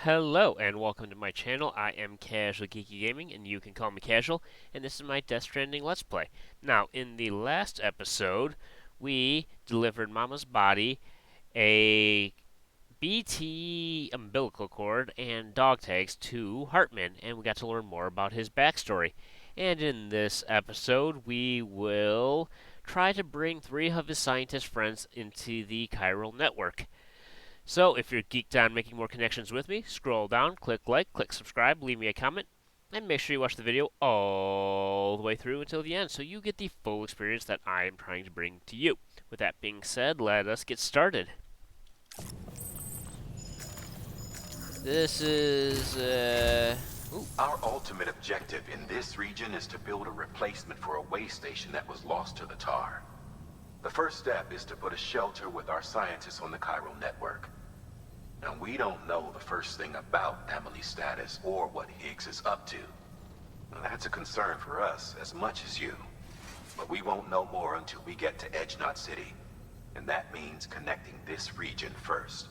Hello and welcome to my channel. I am CasualGeekyGaming and you can call me Casual, and this is my Death Stranding Let's Play. Now, in the last episode, we delivered Mama's body, a BT umbilical cord, and dog tags to Hartman, and we got to learn more about his backstory. And in this episode, we will try to bring 3 of his scientist friends into the chiral network. So, if you're geeked on making more connections with me, scroll down, click like, click subscribe, leave me a comment, and make sure you watch the video all the way through until the end so you get the full experience that I am trying to bring to you. With that being said, let us get started. This is, Our ultimate objective in this region is to build a replacement for a way station that was lost to the tar. The first step is to put a shelter with our scientists on the chiral network. Now, we don't know the first thing about Emily's status or what Higgs is up to. Now, that's a concern for us as much as you. But we won't know more until we get to Edge Knot City. And that means connecting this region first.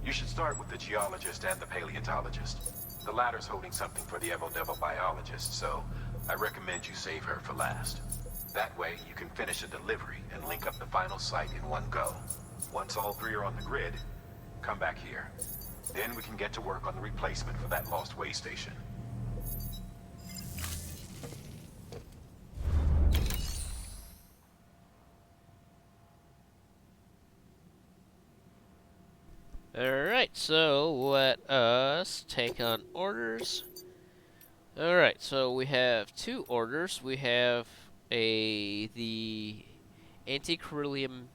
You should start with the geologist and the paleontologist. The latter's holding something for the Evo-Devo biologist, so I recommend you save her for last. That way, you can finish a delivery and link up the final site in one go. Once all 3 are on the grid, come back here. Then we can get to work on the replacement for that lost way station. alright, so let us take on orders. Alright, so we have 2 orders. We have the anti-chiralium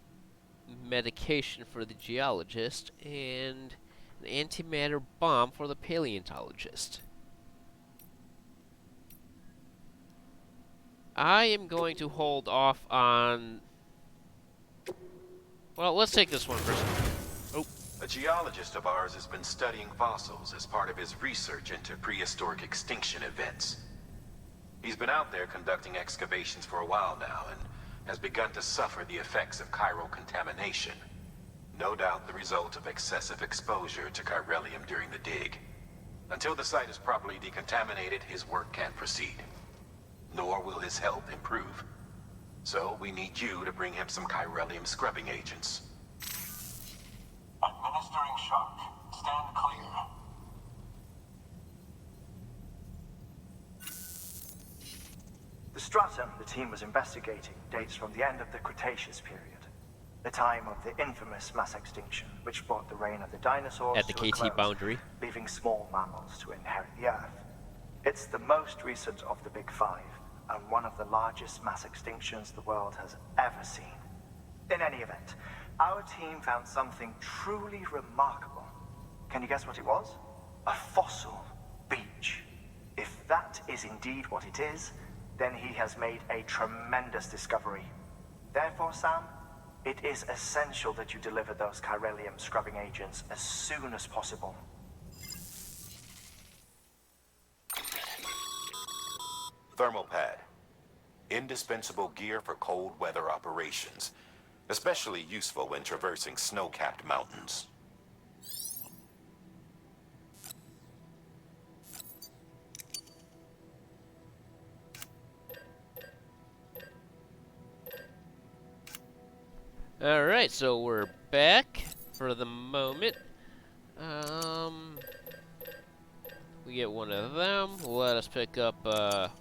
medication for the geologist and an antimatter bomb for the paleontologist. I am going to hold off on... Well, let's take this one first. Oh. A geologist of ours has been studying fossils as part of his research into prehistoric extinction events. He's been out there conducting excavations for a while now and has begun to suffer the effects of chiral contamination. No doubt the result of excessive exposure to chiralium during the dig. Until the site is properly decontaminated, his work can't proceed. Nor will his health improve. So we need you to bring him some chiralium scrubbing agents. Administering shock. Stand clear. The stratum the team was investigating dates from the end of the Cretaceous period, the time of the infamous mass extinction, which brought the reign of the dinosaurs At the to a KT close, boundary. leaving small mammals to inherit the Earth. It's the most recent of the Big Five, and one of the largest mass extinctions the world has ever seen. In any event, our team found something truly remarkable. Can you guess what it was? A fossil beach. If that is indeed what it is, then he has made a tremendous discovery. Therefore, Sam, it is essential that you deliver those chiralium scrubbing agents as soon as possible. Thermal pad. Indispensable gear for cold weather operations. Especially useful when traversing snow-capped mountains. Alright, so we're back for the moment. We get one of them. Let us pick up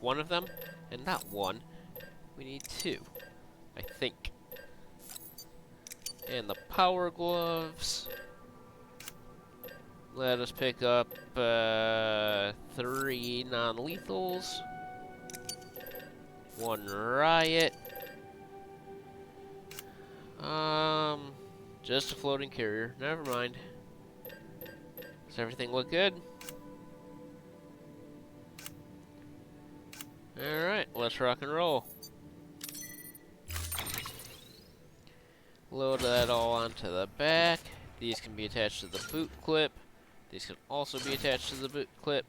one of them. And not one. We need 2, I think. And the power gloves. Let us pick up 3 non-lethals. 1 riot. Just a floating carrier. Never mind. Does everything look good? Alright, let's rock and roll. Load that all onto the back. These can be attached to the boot clip. These can also be attached to the boot clip.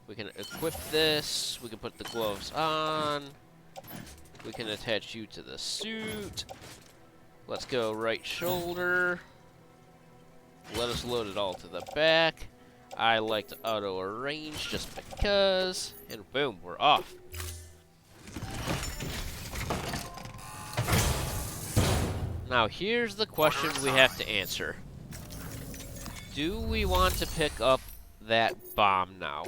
We can equip this. We can put the gloves on. We can attach you to the suit. Let's go right shoulder. Let us load it all to the back. I like to auto-arrange just because. And boom, we're off. Now here's the question we have to answer. Do we want to pick up that bomb now?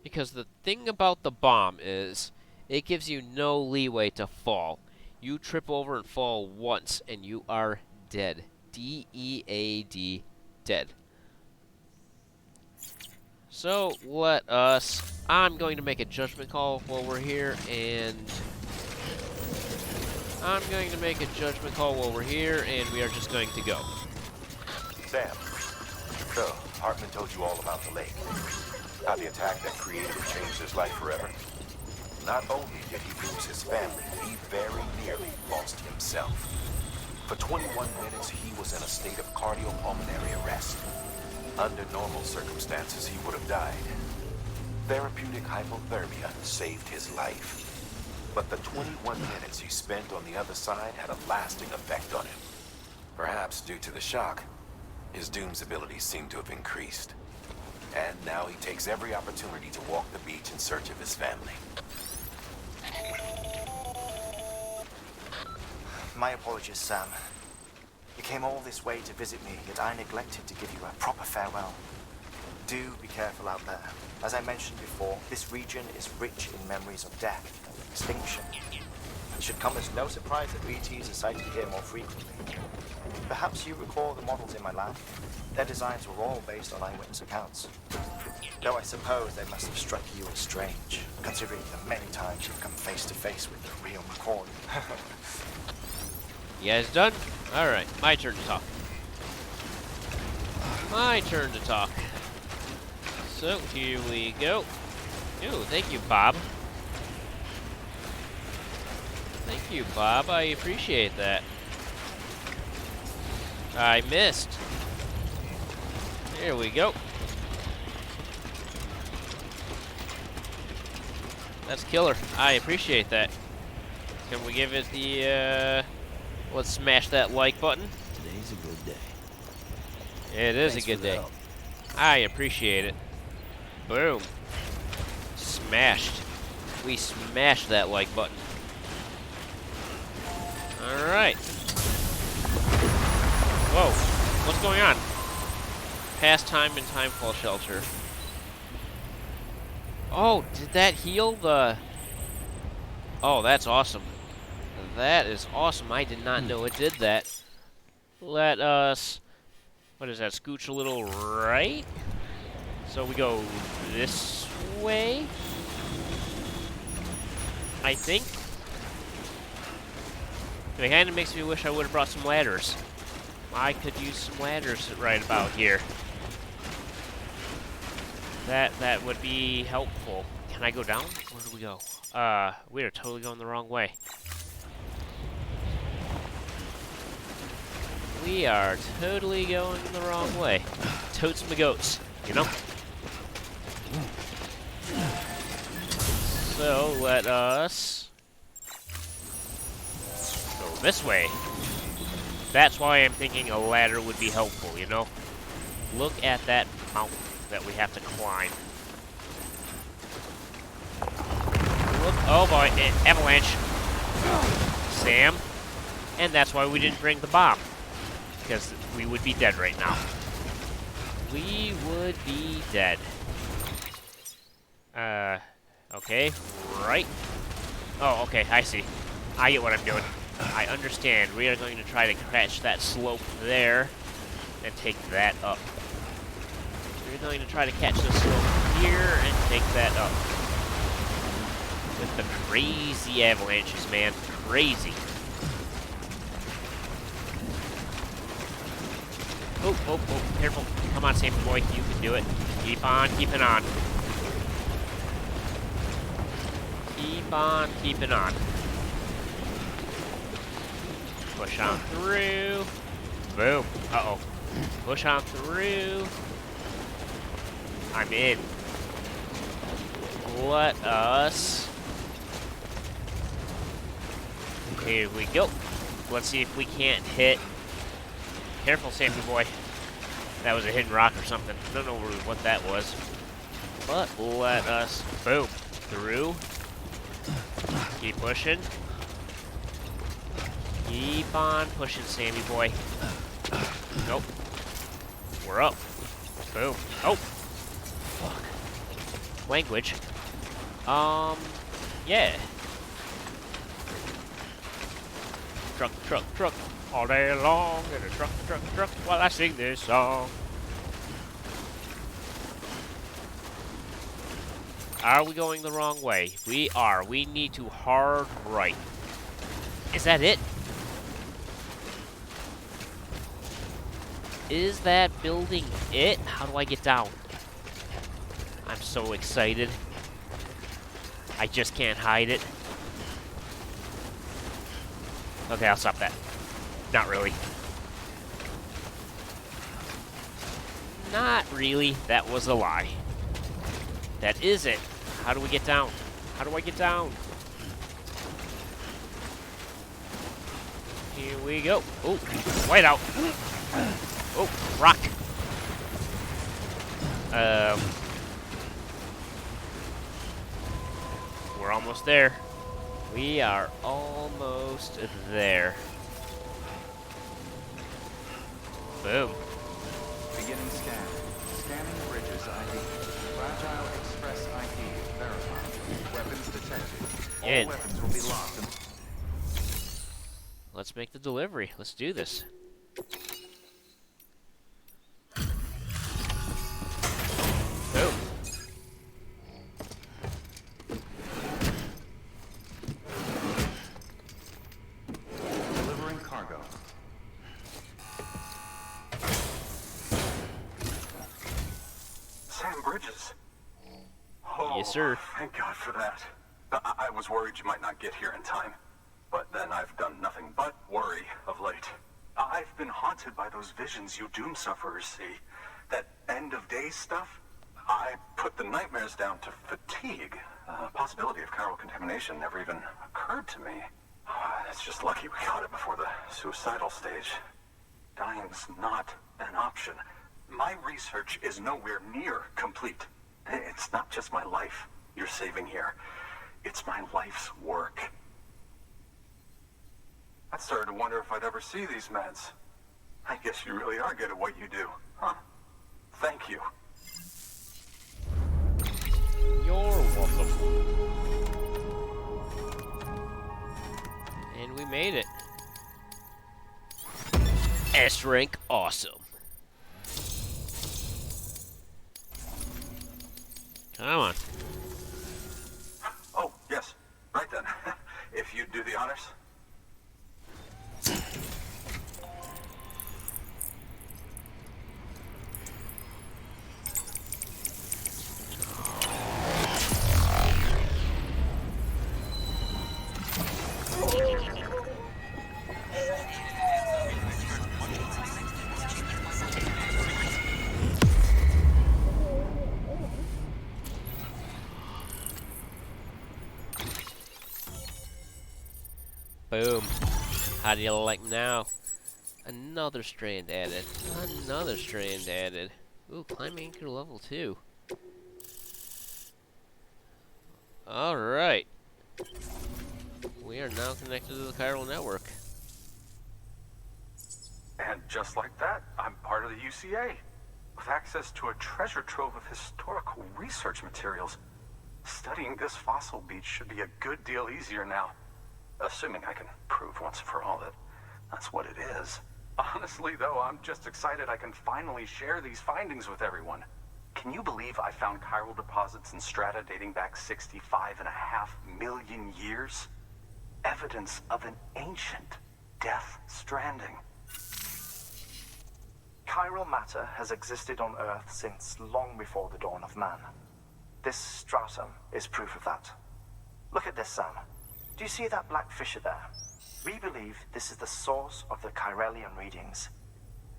Because the thing about the bomb is, it gives you no leeway to fall. You trip over and fall once, and you are dead. D-E-A-D, dead. So, I'm going to make a judgment call while we're here, and we are just going to go. Sam, so, Hartman told you all about the lake. How the attack that created it changed his life forever. Not only did he lose his family, he very nearly lost himself. For 21 minutes, he was in a state of cardiopulmonary arrest. Under normal circumstances, he would have died. Therapeutic hypothermia saved his life. But the 21 minutes he spent on the other side had a lasting effect on him. Perhaps due to the shock, his Doom's abilities seem to have increased. And now he takes every opportunity to walk the beach in search of his family. My apologies, Sam. You came all this way to visit me, yet I neglected to give you a proper farewell. Do be careful out there. As I mentioned before, this region is rich in memories of death and extinction. It should come as no surprise that BTs are sighted here more frequently. Perhaps you recall the models in my lab? Their designs were all based on eyewitness accounts. Though I suppose they must have struck you as strange, considering the many times you've come face to face with the real McCoy. You guys done? Alright, my turn to talk. So, here we go. Ooh, thank you, Bob. I appreciate that. I missed. There we go. That's killer. I appreciate that. Can we give it the, let's smash that like button. Today's a good day. It is Thanks a good for the day. help. I appreciate it. Boom. Smashed. We smashed that like button. Alright. Whoa. What's going on? Pastime and timefall shelter. Oh, did that heal the... Oh, that's awesome. That is awesome. I did not know it did that. Let us... What is that? Scooch a little right? So we go this way? I think. It kind of makes me wish I would have brought some ladders. I could use some ladders right about here. That would be helpful. Can I go down? Where do we go? We are totally going the wrong way. We are totally going the wrong way. Totes my goats, you know? So, let us go this way. That's why I'm thinking a ladder would be helpful, you know? Look at that mountain that we have to climb. Look, oh boy, avalanche. Sam. And that's why we didn't bring the bomb. Because we would be dead right now. We would be dead. Okay, right. Oh, okay, I see. I get what I'm doing. I understand. We are going to try to catch that slope there and take that up. We're going to try to catch the slope here and take that up. With the crazy avalanches, man. Crazy. Oh, oh, oh, careful. Come on, Sammy boy. You can do it. Keep on keeping on. Keep on keeping on. Push on through. Boom. Uh-oh. Push on through. I'm in. Let us... Here we go. Let's see if we can't hit... Careful, Sammy boy. That was a hidden rock or something. I don't know really what that was. But let us, boom, through. Keep pushing. Keep on pushing, Sammy boy. Nope. We're up. Boom. Oh. Fuck. Language. Yeah. Truck, truck, truck. All day long in a truck, truck, truck while I sing this song. Are we going the wrong way? We are. We need to hard right. Is that it? Is that building it? How do I get down? I'm so excited. I just can't hide it. Okay, I'll stop that. Not really. Not really. That was a lie. That is it. How do we get down? How do I get down? Here we go. Oh, whiteout. Oh, rock. We're almost there. We are almost there. Boom. Beginning scan. Scanning bridges ID. Fragile Express ID verified. Weapons detected. All In. weapons will be locked. Let's make the delivery. Let's do this. Boom. Delivering cargo. Sam Bridges. Oh, Yes, sir. Thank God for that. I was worried you might not get here in time. But then I've done nothing but worry of late. I've been haunted by those visions you doom sufferers see. That end of days stuff. I put the nightmares down to fatigue. Possibility of chiral contamination never even occurred to me. It's just lucky we got it before the suicidal stage. Dying's not an option. My research is nowhere near complete. It's not just my life you're saving here. It's my life's work. I started to wonder if I'd ever see these meds. I guess you really are good at what you do, huh? Thank you. You're welcome. And we made it. S rank awesome. Come on. Oh, yes. Right then. If you'd do the honors. Boom. How do you like now? Another strand added. Another strand added. Ooh, climb anchor level 2. Alright. We are now connected to the chiral network. And just like that, I'm part of the UCA. With access to a treasure trove of historical research materials. Studying this fossil beach should be a good deal easier now. Assuming I can prove once for all that that's what it is. Honestly, though, I'm just excited I can finally share these findings with everyone. Can you believe I found chiral deposits in strata dating back 65.5 million years? Evidence of an ancient Death Stranding. Chiral matter has existed on Earth since long before the dawn of man. This stratum is proof of that. Look at this, Sam. Do you see that black fissure there? We believe this is the source of the Chiralian readings.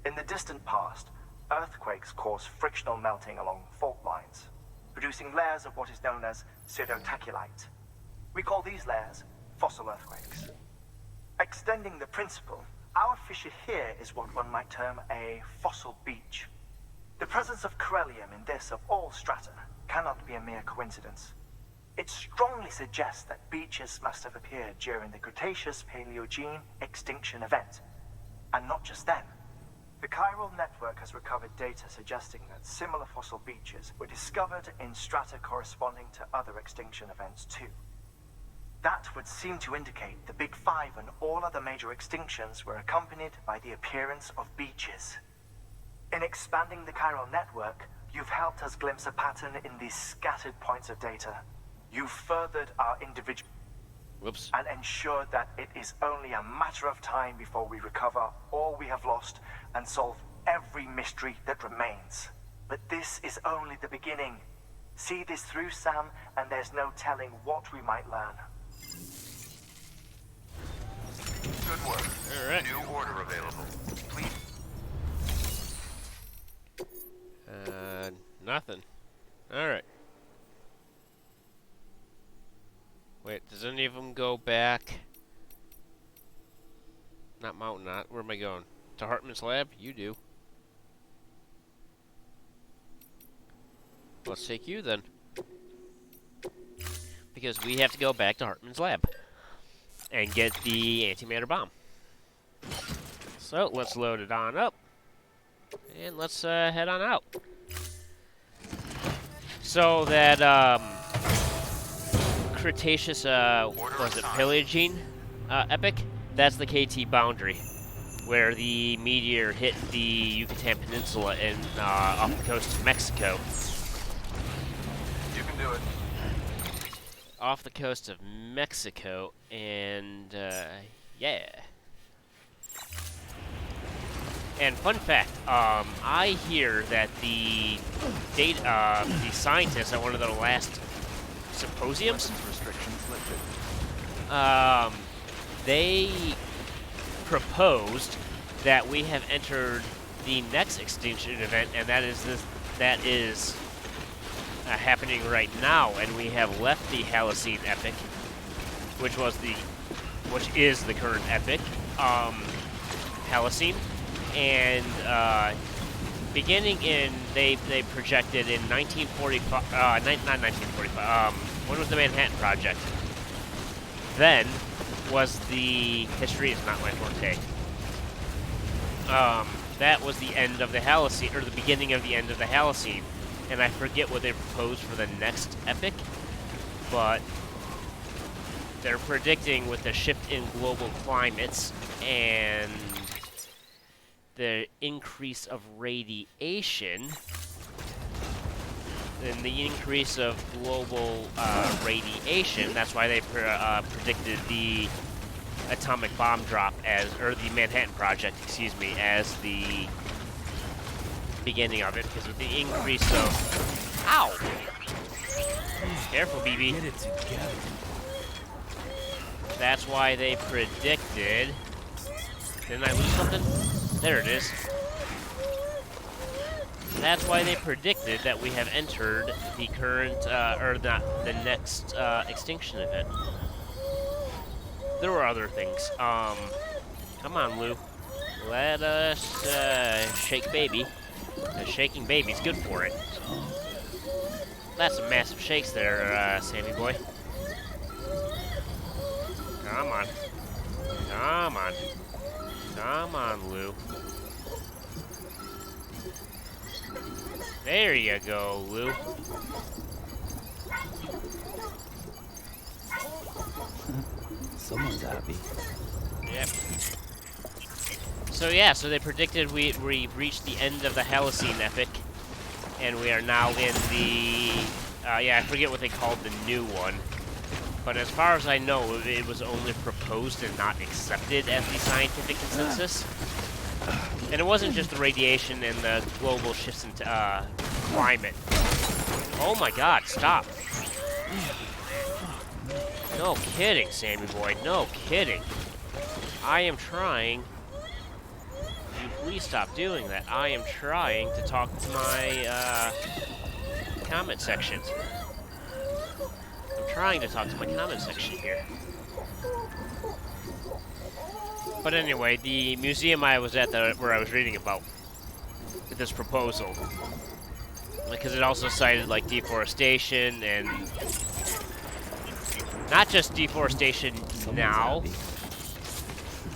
In the distant past, earthquakes caused frictional melting along fault lines, producing layers of what is known as pseudotaculite. We call these layers fossil earthquakes. Extending the principle, our fissure here is what one might term a fossil beach. The presence of corellium in this of all strata cannot be a mere coincidence. It strongly suggests that beaches must have appeared during the Cretaceous-Paleogene extinction event. And not just then. The chiral network has recovered data suggesting that similar fossil beaches were discovered in strata corresponding to other extinction events too. That would seem to indicate the Big Five and all other major extinctions were accompanied by the appearance of beaches. In expanding the chiral network, you've helped us glimpse a pattern in these scattered points of data. You've furthered our individual and ensured that it is only a matter of time before we recover all we have lost and solve every mystery that remains. But this is only the beginning. See this through, Sam, and there's no telling what we might learn. Good work. All right. New order available. Please. Nothing. All right. Wait, does any of them go back? Not Mountain Knot. Where am I going? To Hartman's lab? You do. Let's take you then. Because we have to go back to Hartman's lab. And get the antimatter bomb. So, let's load it on up. And let's head on out. So that, Cretaceous, was it Paleogene epic? That's the KT boundary, where the meteor hit the Yucatan Peninsula in off the coast of Mexico. You can do it. Off the coast of Mexico, and yeah. And fun fact, I hear that the scientists at one of the last symposiums, Restrictions lifted. they proposed that we have entered the next extinction event, and that is happening right now, and we have left the Holocene epic, which is the current epic, Holocene, and beginning in they projected in 1945, not 1945. When was the Manhattan Project? Then was the history is not my forte. That was the end of the Holocene, or the beginning of the end of the Holocene, and I forget what they proposed for the next epic, but they're predicting with the shift in global climates and the increase of radiation, and the increase of global radiation, that's why they predicted the atomic bomb drop or the Manhattan Project, excuse me, as the beginning of it, because with the increase of... Ow! Careful, BB. Get it together. That's why they predicted... Didn't I lose something? There it is. That's why they predicted that we have entered the current, the next extinction event. There were other things. Come on, Lou. Let us shake baby. Shaking baby's good for it. That's some massive shakes there, Sammy boy. Come on. Come on. Come on, Lou. There you go, Lou. Someone's happy. Yep. So yeah, so they predicted we reached the end of the Holocene epic, and we are now in the, I forget what they called the new one. But as far as I know, it was only proposed and not accepted as the scientific consensus. And it wasn't just the radiation and the global shifts in climate. Oh my god, stop. No kidding, Sammy boy, no kidding. I am trying. Will you please stop doing that? I am trying to talk to my comment section. I'm trying to talk to my comment section here. But anyway, the museum I was at where I was reading about, this proposal. Because it also cited like deforestation and not just deforestation now,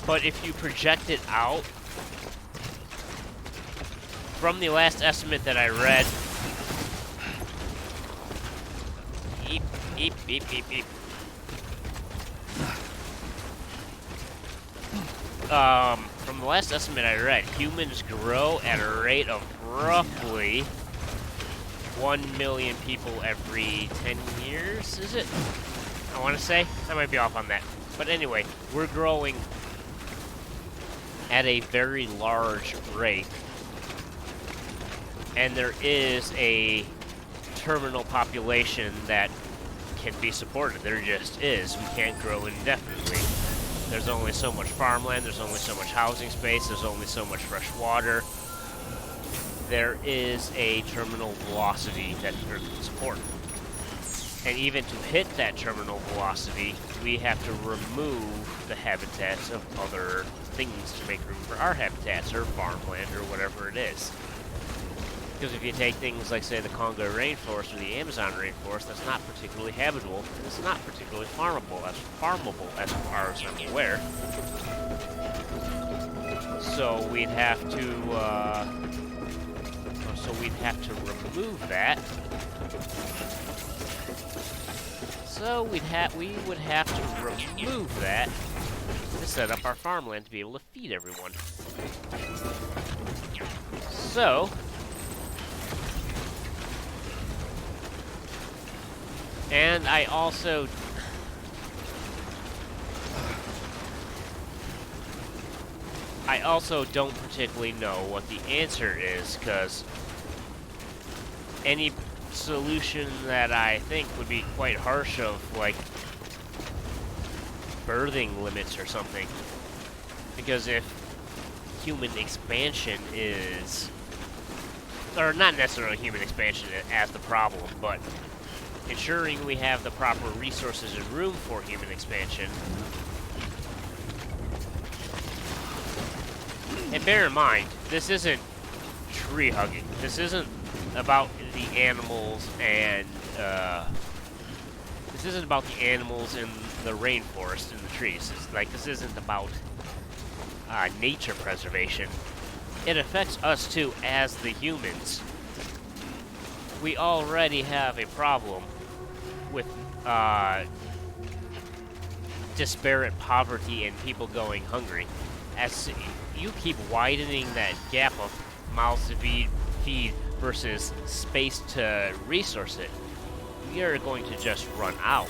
but if you project it out from the last estimate that I read, eep, eep, eep, eep, eep. From the last estimate I read, humans grow at a rate of roughly 1 million people every 10 years, is it? I want to say. I might be off on that. But anyway, we're growing at a very large rate. And there is a terminal population that can be supported. There just is. We can't grow indefinitely. There's only so much farmland, there's only so much housing space, there's only so much fresh water. There is a terminal velocity that the Earth can support. And even to hit that terminal velocity, we have to remove the habitats of other things to make room for our habitats, or farmland, or whatever it is. Because if you take things like, say, the Congo rainforest or the Amazon rainforest, that's not particularly habitable, and it's not particularly farmable as far as I'm aware. So we'd have to, remove that. So we would have to remove that to set up our farmland to be able to feed everyone. So, and I also don't particularly know what the answer is, because any solution that I think would be quite harsh of, like, birthing limits or something. Because if human expansion is, or not necessarily human expansion as the problem, but ensuring we have the proper resources and room for human expansion. And bear in mind, this isn't tree hugging. This isn't about the animals and, this isn't about the animals in the rainforest and the trees. This isn't about nature preservation. It affects us too as the humans. We already have a problem with disparate poverty and people going hungry. As you keep widening that gap of mouths to feed versus space to resource it, we are going to just run out.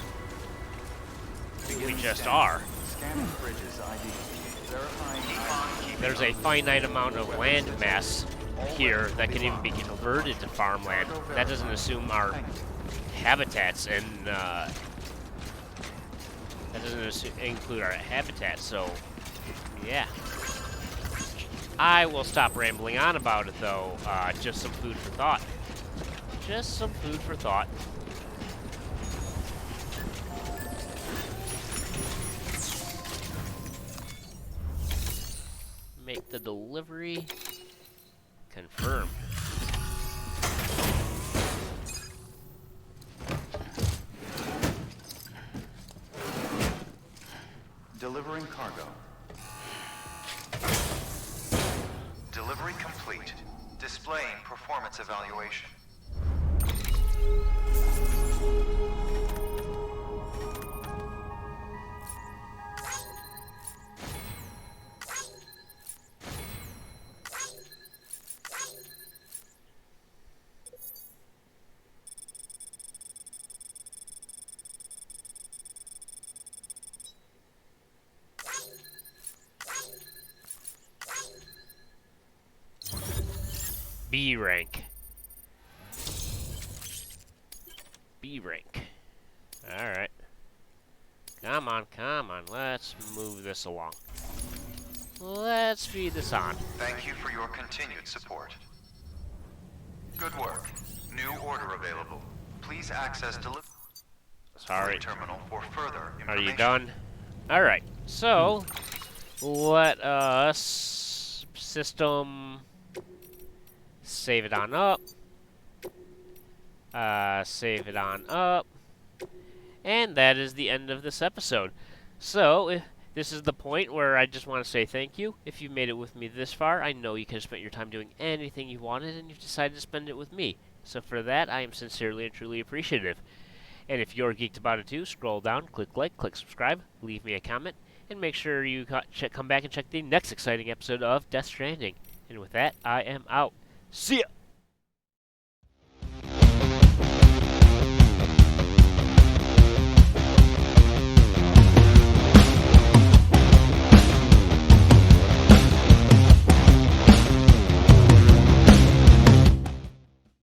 We just are. There's a finite amount of land mass here that can even be converted to farmland. That doesn't assume our habitats, and that doesn't include our habitats, so yeah. I will stop rambling on about it, though. Just some food for thought. Just some food for thought. Make the delivery. Confirm. Delivering cargo. Delivery complete. Displaying performance evaluation. B rank. B rank. Alright. Come on, come on. Let's move this along. Let's speed this on. Thank you for your continued support. Good work. New order available. Please access delivery Sorry. terminal for further information. Are you done? Alright. So, let us system Save it on up. Save it on up. And that is the end of this episode. So, this is the point where I just want to say thank you. If you made it with me this far, I know you could have spent your time doing anything you wanted, and you've decided to spend it with me. So for that, I am sincerely and truly appreciative. And if you're geeked about it too, scroll down, click like, click subscribe, leave me a comment, and make sure you come back and check the next exciting episode of Death Stranding. And with that, I am out. See ya!